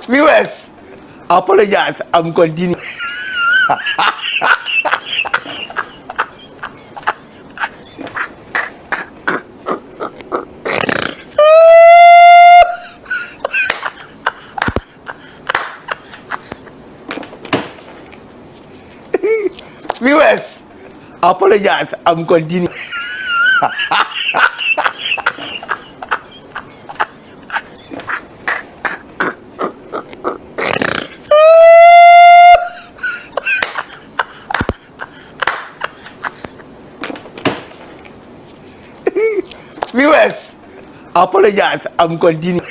Viewers, apologize. I'm continuing. Viewers, apologize. I'm continuing. Viewers, apologize. I'm continuing.